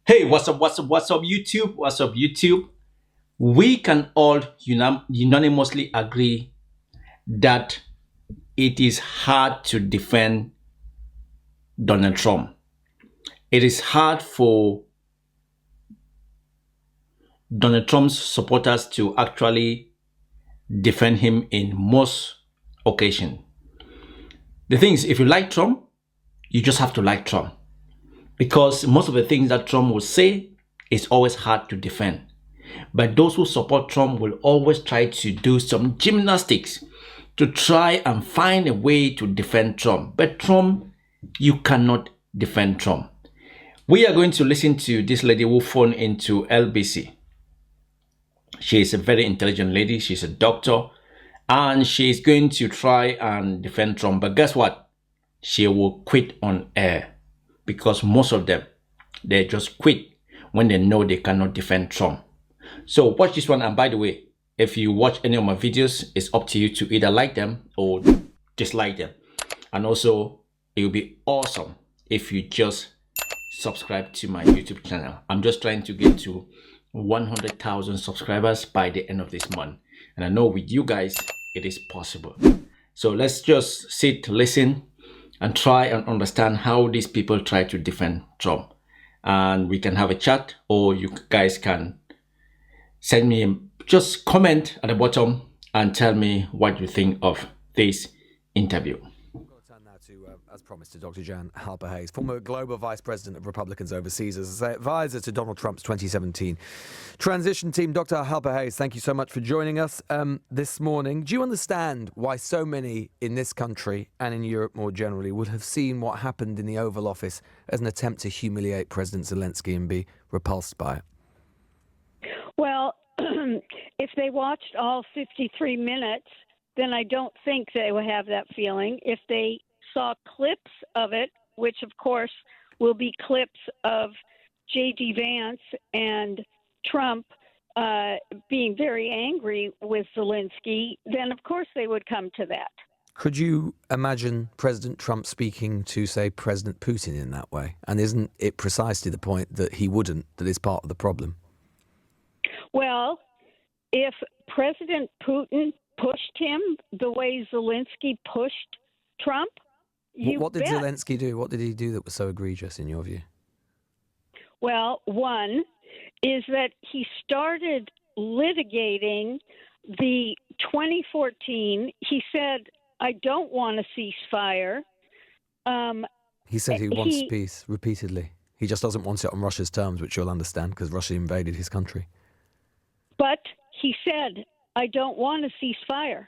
Hey, what's up, YouTube? What's up, YouTube? We can all unanimously agree that it is hard to defend Donald Trump. It is hard for Donald Trump's supporters to actually defend him in most occasions. The thing is, if you like Trump, you just have to like Trump because most of the things that Trump will say is always hard to defend. But those who support Trump will always try to do some gymnastics to try and find a way to defend Trump. But Trump, you cannot defend Trump. We are going to listen to this lady who phoned into LBC. She is a very intelligent lady. She's a doctor. And she's going to try and defend Trump. But guess what? She will quit on air. Because most of them, they just quit when they know they cannot defend Trump. So watch this one, and by the way, if you watch any of my videos, it's up to you to either like them or dislike them. And also, it will be awesome if you just subscribe to my YouTube channel. I'm just trying to get to 100,000 subscribers by the end of this month, and I know with you guys it is possible. So let's just sit, listen, and try and understand how these people try to defend Trump. And we can have a chat, or you guys can send me just comment at the bottom and tell me what you think of this interview. I'm going to turn now to, as promised, to Dr. Jan Halper-Hayes, former Global Vice President of Republicans Overseas, as an advisor to Donald Trump's 2017 transition team. Dr. Halper-Hayes, thank you so much for joining us this morning. Do you understand why so many in this country and in Europe more generally would have seen what happened in the Oval Office as an attempt to humiliate President Zelensky and be repulsed by it? Well, if they watched all 53 minutes, then I don't think they would have that feeling. If they saw clips of it, which of course will be clips of J.D. Vance and Trump being very angry with Zelensky, then of course they would come to that. Could you imagine President Trump speaking to, say, President Putin in that way? And isn't it precisely the point that he wouldn't that is part of the problem? Well, if President Putin pushed him the way Zelensky pushed Trump, What did bet. Zelensky do? What did he do that was so egregious in your view? Well, one is that he started litigating the 2014. He said, I don't want a ceasefire. He said he wants peace repeatedly. He just doesn't want it on Russia's terms, which you'll understand because Russia invaded his country. But he said, I don't want a ceasefire.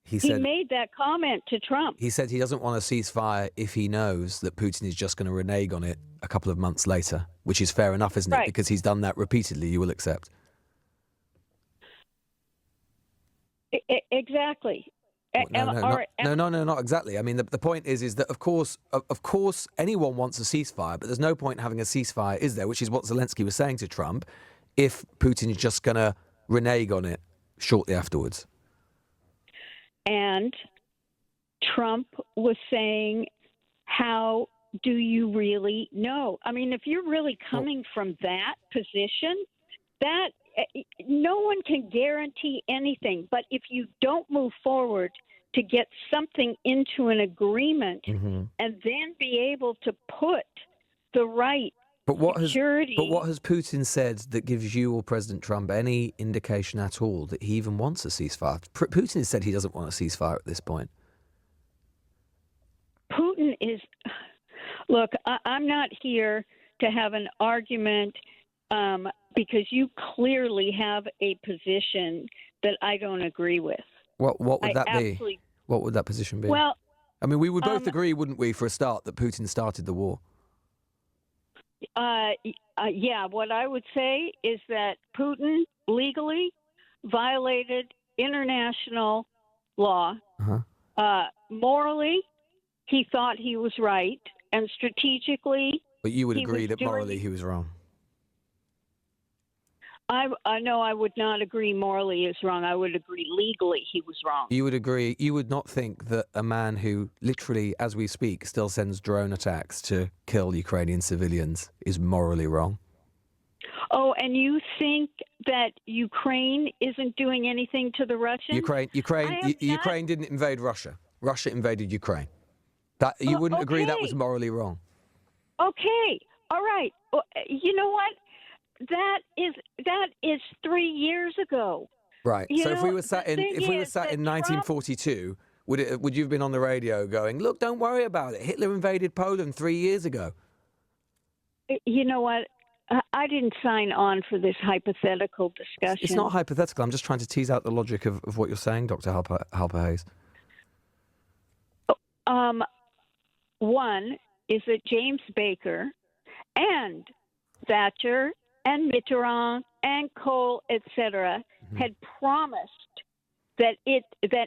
He made that comment to Trump. He said he doesn't want a ceasefire if he knows that Putin is just going to renege on it a couple of months later, which is fair enough, isn't it? Because he's done that repeatedly, you will accept. Exactly. No, not exactly. I mean, the point is that, of course, anyone wants a ceasefire, but there's no point having a ceasefire, is there? Which is what Zelensky was saying to Trump, if Putin is just going to renege on it shortly afterwards. And Trump was saying, how do you really know? I mean, if you're really coming from that position, that no one can guarantee anything. But if you don't move forward to get something into an agreement and then be able to put the right security. But what has Putin said that gives you or President Trump any indication at all that he even wants a ceasefire? Putin has said he doesn't want a ceasefire at this point. Putin is... Look, I'm not here to have an argument because you clearly have a position that I don't agree with. What would that be? What would that position be? Well, I mean, we would both agree, wouldn't we, for a start, that Putin started the war? Yeah, what I would say is that Putin legally violated international law. Morally, he thought he was right, and strategically... But you would agree that morally he was wrong? I know I would not agree morally is wrong. I would agree legally he was wrong. You would agree, you would not think that a man who literally, as we speak, still sends drone attacks to kill Ukrainian civilians is morally wrong? Oh, and you think that Ukraine isn't doing anything to the Russians? Ukraine didn't invade Russia. Russia invaded Ukraine. That you wouldn't agree that was morally wrong? Okay, all right. You know what? That is 3 years ago. Right. So if we were sat in Trump, 1942, would you have been on the radio going, "Look, don't worry about it. Hitler invaded Poland 3 years ago"? You know what? I didn't sign on for this hypothetical discussion. It's not hypothetical. I'm just trying to tease out the logic of what you're saying, Dr. Halper-Hayes. One is that James Baker and Thatcher and Mitterrand and Kohl, etc., had promised that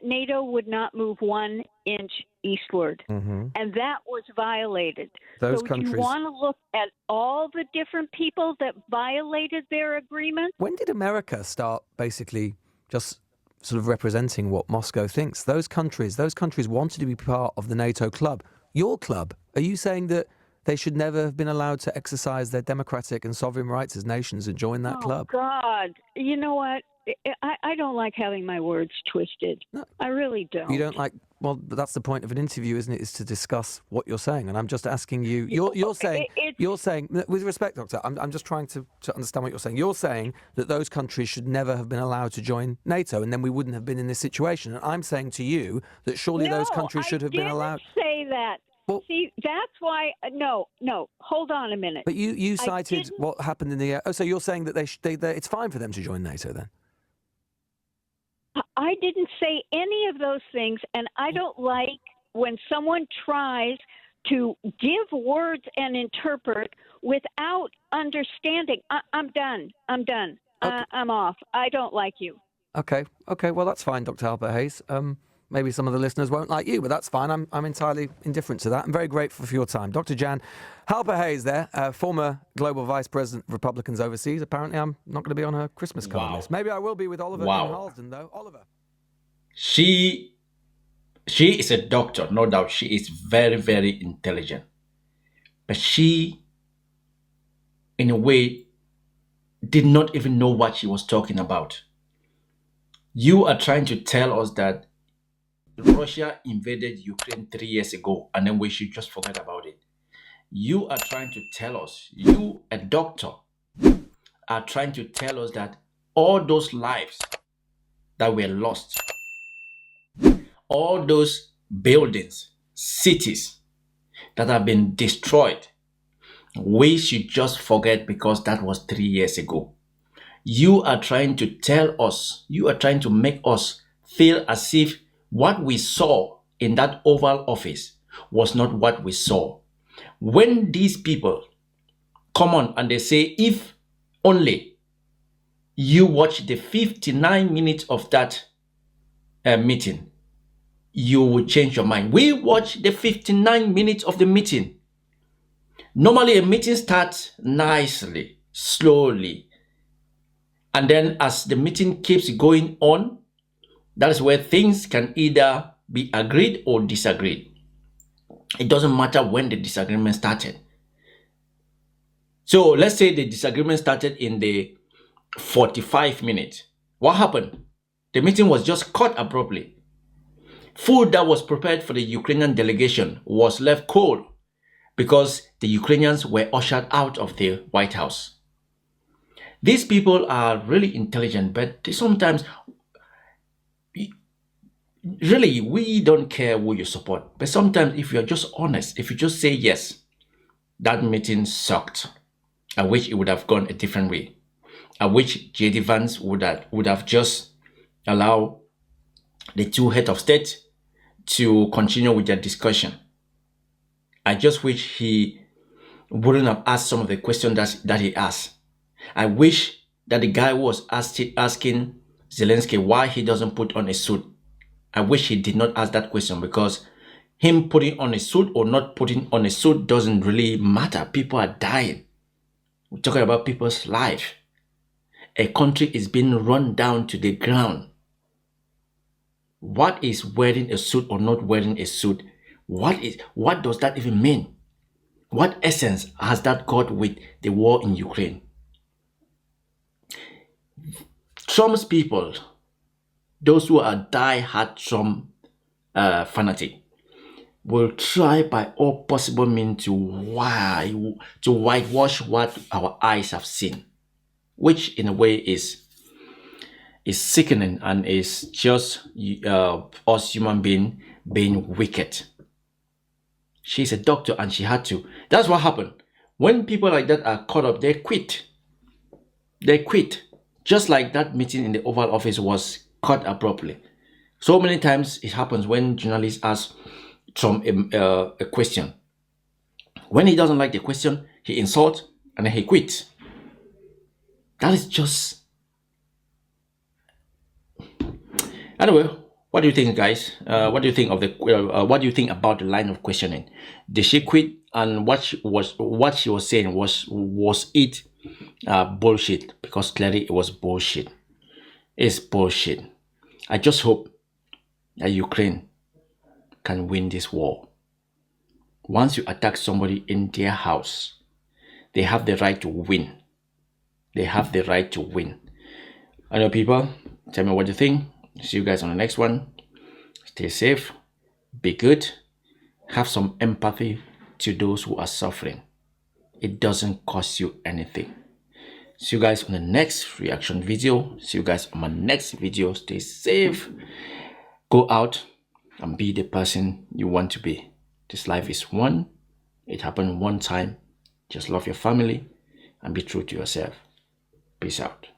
NATO would not move 1 inch eastward, and that was violated. Those so countries. You want to look at all the different people that violated their agreement? When did America start basically just sort of representing what Moscow thinks? Those countries wanted to be part of the NATO club. Your club. Are you saying that they should never have been allowed to exercise their democratic and sovereign rights as nations and join that club? Oh, God. You know what? I don't like having my words twisted. No, I really don't. You don't like... Well, but that's the point of an interview, isn't it? Is to discuss what you're saying. And I'm just asking you... You're saying... With respect, Doctor, I'm just trying to understand what you're saying. You're saying that those countries should never have been allowed to join NATO, and then we wouldn't have been in this situation. And I'm saying to you that surely those countries should have been allowed... I didn't say that. Well, see, that's why... No, hold on a minute. But you cited what happened in the... so you're saying that it's fine for them to join NATO, then? I didn't say any of those things, and I don't like when someone tries to give words and interpret without understanding. I'm done. Okay. I'm off. I don't like you. Okay. Well, that's fine, Dr. Halper-Hayes. Maybe some of the listeners won't like you, but that's fine. I'm entirely indifferent to that. I'm very grateful for your time. Dr. Jan Halper-Hayes there, former Global Vice President of Republicans overseas. Apparently, I'm not going to be on her Christmas card list. Maybe I will be with Oliver in Harlesden, though. Oliver. She is a doctor, no doubt. She is very, very intelligent. But she, in a way, did not even know what she was talking about. You are trying to tell us that Russia invaded Ukraine 3 years ago, and then we should just forget about it. You are trying to tell us, you, a doctor, are trying to tell us that all those lives that were lost, all those buildings, cities that have been destroyed, we should just forget because that was 3 years ago. You are trying to tell us, you are trying to make us feel as if what we saw in that Oval Office was not what we saw. When these people come on and they say, if only you watch the 59 minutes of that meeting, you will change your mind. We watch the 59 minutes of the meeting. Normally a meeting starts nicely, slowly. And then as the meeting keeps going on, that is where things can either be agreed or disagreed. It doesn't matter when the disagreement started. So let's say the disagreement started in the 45 minutes. What happened? The meeting was just cut abruptly. Food that was prepared for the Ukrainian delegation was left cold because the Ukrainians were ushered out of the White House. These people are really intelligent, but they sometimes... Really, we don't care who you support. But sometimes if you're just honest, if you just say, yes, that meeting sucked. I wish it would have gone a different way. I wish J.D. Vance would have just allowed the two heads of state to continue with their discussion. I just wish he wouldn't have asked some of the questions that he asked. I wish that the guy who was asking Zelensky why he doesn't put on a suit, I wish he did not ask that question, because him putting on a suit or not putting on a suit doesn't really matter. People are dying. We're talking about people's life. a country is being run down to the ground. What is wearing a suit or not wearing a suit? What does that even mean? What essence has that got with the war in Ukraine? Trump's people, those who are die-hard Trump fanatic, will try by all possible means to whitewash what our eyes have seen, which in a way is sickening and is just us human being wicked. She's a doctor and she had to. That's what happened. When people like that are caught up, they quit. They quit. Just like that meeting in the Oval Office was cut abruptly. So many times it happens when journalists ask Trump a question. When he doesn't like the question, he insults and then he quits. That is just... Anyway, what do you think, guys? What do you think of the? What do you think about the line of questioning? Did she quit? And what she was saying was it bullshit? Because clearly it was bullshit. It's bullshit. I just hope that Ukraine can win this war. Once you attack somebody in their house, they have the right to win. They have the right to win. I know, people. Tell me what you think. See you guys on the next one. Stay safe. Be good. Have some empathy to those who are suffering. It doesn't cost you anything. See you guys on the next reaction video. See you guys on my next video. Stay safe. Go out and be the person you want to be. This life is one. It happened one time. Just love your family and be true to yourself. Peace out.